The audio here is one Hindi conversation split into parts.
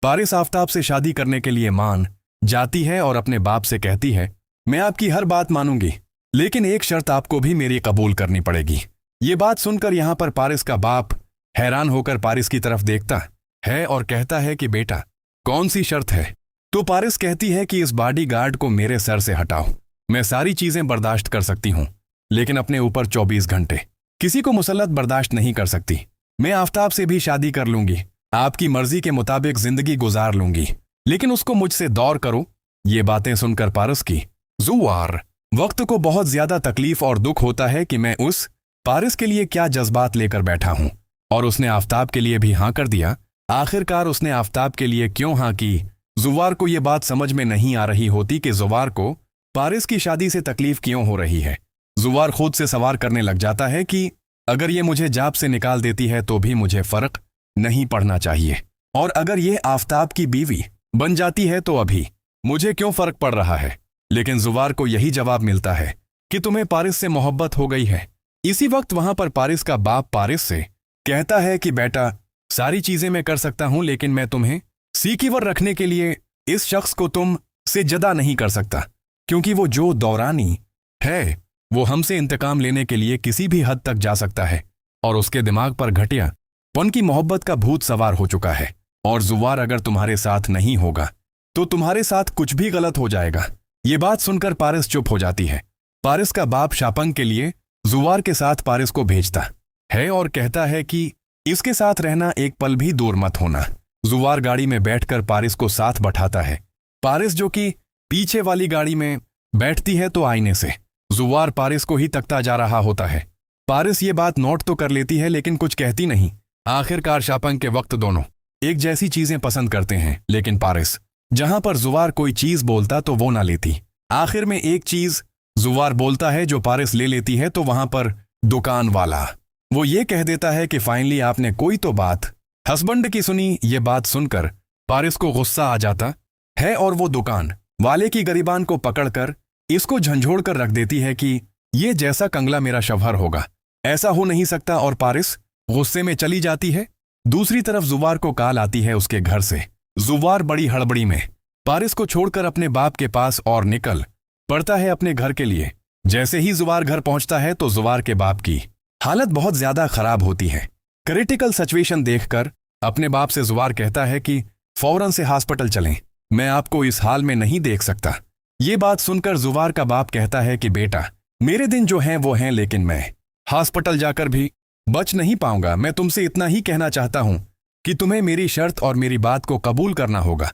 पारिस आफताब से शादी करने के लिए मान जाती है और अपने बाप से कहती है, मैं आपकी हर बात मानूंगी, लेकिन एक शर्त आपको भी मेरी कबूल करनी पड़ेगी। ये बात सुनकर यहाँ पर पारिस का बाप हैरान होकर पारिस की तरफ देखता है और कहता है कि बेटा, कौन सी शर्त है? तो पारिस कहती है कि इस बॉडीगार्ड को मेरे सर से हटाओ। मैं सारी चीजें बर्दाश्त कर सकती हूँ, लेकिन अपने ऊपर 24 घंटे किसी को मुसल्लत बर्दाश्त नहीं कर सकती। मैं आफताब से भी शादी कर लूंगी, आपकी मर्जी के मुताबिक जिंदगी गुजार लूंगी, लेकिन उसको मुझसे दौर करो। ये बातें सुनकर पारिस की जुवार वक्त को बहुत ज्यादा तकलीफ और दुख होता है कि मैं उस पारिस के लिए क्या जज्बात लेकर बैठा हूं, और उसने आफताब के लिए भी हाँ कर दिया। आखिरकार उसने आफताब के लिए क्यों हाँ की? जुवार को यह बात समझ में नहीं आ रही होती कि जुवार को पारिस की शादी से तकलीफ क्यों हो रही है। जुवार खुद से सवार करने लग जाता है कि अगर ये मुझे जाब से निकाल देती है तो भी मुझे फर्क नहीं पड़ना चाहिए, और अगर ये आफताब की बीवी बन जाती है तो अभी मुझे क्यों फर्क पड़ रहा है। लेकिन जुवार को यही जवाब मिलता है कि तुम्हें पारिस से मोहब्बत हो गई है। इसी वक्त वहां पर पारिस का बाप पारिस से कहता है कि बेटा, सारी चीजें मैं कर सकता हूं, लेकिन मैं तुम्हें सीकीवर रखने के लिए इस शख्स को तुम से जदा नहीं कर सकता, क्योंकि वो जो दौरानी है वो हमसे इंतकाम लेने के लिए किसी भी हद तक जा सकता है, और उसके दिमाग पर घटिया पन की मोहब्बत का भूत सवार हो चुका है। और जुवार अगर तुम्हारे साथ नहीं होगा तो तुम्हारे साथ कुछ भी गलत हो जाएगा। ये बात सुनकर पारिस चुप हो जाती है। पारिस का बाप शापंग के लिए जुवार के साथ पारिस को भेजता है और कहता है कि इसके साथ रहना एक पल भी दूर मत होना। जुवार गाड़ी में बैठकर पारिस को साथ बैठाता है। पारिस जो कि पीछे वाली गाड़ी में बैठती है तो आईने से जुवार पारिस को ही तकता जा रहा होता है। पारिस ये बात नोट तो कर लेती है, लेकिन कुछ कहती नहीं। आखिरकार शापंग के वक्त दोनों एक जैसी चीजें पसंद करते हैं, लेकिन पारिस जहां पर जुवार कोई चीज बोलता तो वो ना लेती। आखिर में एक चीज जुवार बोलता है जो पारिस ले लेती है, तो वहां पर दुकान वाला वो ये कह देता है कि फाइनली आपने कोई तो बात हस्बैंड की सुनी। ये बात सुनकर पारिस को गुस्सा आ जाता है और वो दुकान वाले की गरीबान को पकड़कर इसको झंझोड़ कर रख देती है कि ये जैसा कंगला मेरा शवहर होगा, ऐसा हो नहीं सकता, और पारिस गुस्से में चली जाती है। दूसरी तरफ जुवार को कॉल आती है उसके घर से। जुवार बड़ी हड़बड़ी में पारिस को छोड़कर अपने बाप के पास और निकल पड़ता है अपने घर के लिए। जैसे ही जुवार घर पहुंचता है तो जुवार के बाप की हालत बहुत ज्यादा खराब होती है। क्रिटिकल सिचुएशन देखकर अपने बाप से जुवार कहता है कि फौरन से हॉस्पिटल चलें, मैं आपको इस हाल में नहीं देख सकता। ये बात सुनकर जुवार का बाप कहता है कि बेटा, मेरे दिन जो हैं वो हैं, लेकिन मैं हॉस्पिटल जाकर भी बच नहीं पाऊंगा। मैं तुमसे इतना ही कहना चाहता हूं कि तुम्हें मेरी शर्त और मेरी बात को कबूल करना होगा।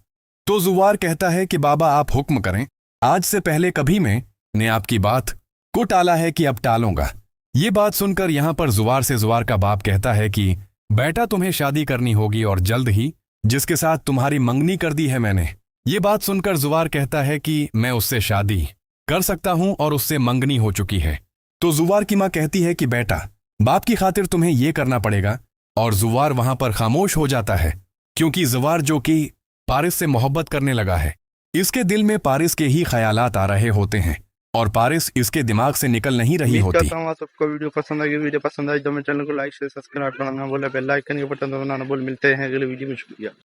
तो जुवार कहता है कि बाबा आप हुक्म करें, आज से पहले कभी मैंने आपकी बात को टाला है कि अब टालूंगा। ये बात सुनकर यहां पर जुवार का बाप कहता है कि बेटा तुम्हें शादी करनी होगी, और जल्द ही, जिसके साथ तुम्हारी मंगनी कर दी है मैंने। ये बात सुनकर जुवार कहता है कि मैं उससे शादी कर सकता हूं और उससे मंगनी हो चुकी है। तो जुवार की मां कहती है कि बेटा, बाप की खातिर तुम्हें यह करना पड़ेगा, और जुवार वहां पर खामोश हो जाता है, क्योंकि जुवार जो कि पारिस से मोहब्बत करने लगा है, इसके दिल में पारिस के ही ख्यालात आ रहे होते हैं, और पारिस इसके दिमाग से निकल नहीं रही होती। सबको वीडियो पसंद आई, वीडियो पसंद आई तो मेरे चैनल को लाइक शेयर सब्सक्राइब करना ना भूले, बेल आइकन के बटन दबाना ना भूले। मिलते हैं अगले वीडियो में, शुक्रिया।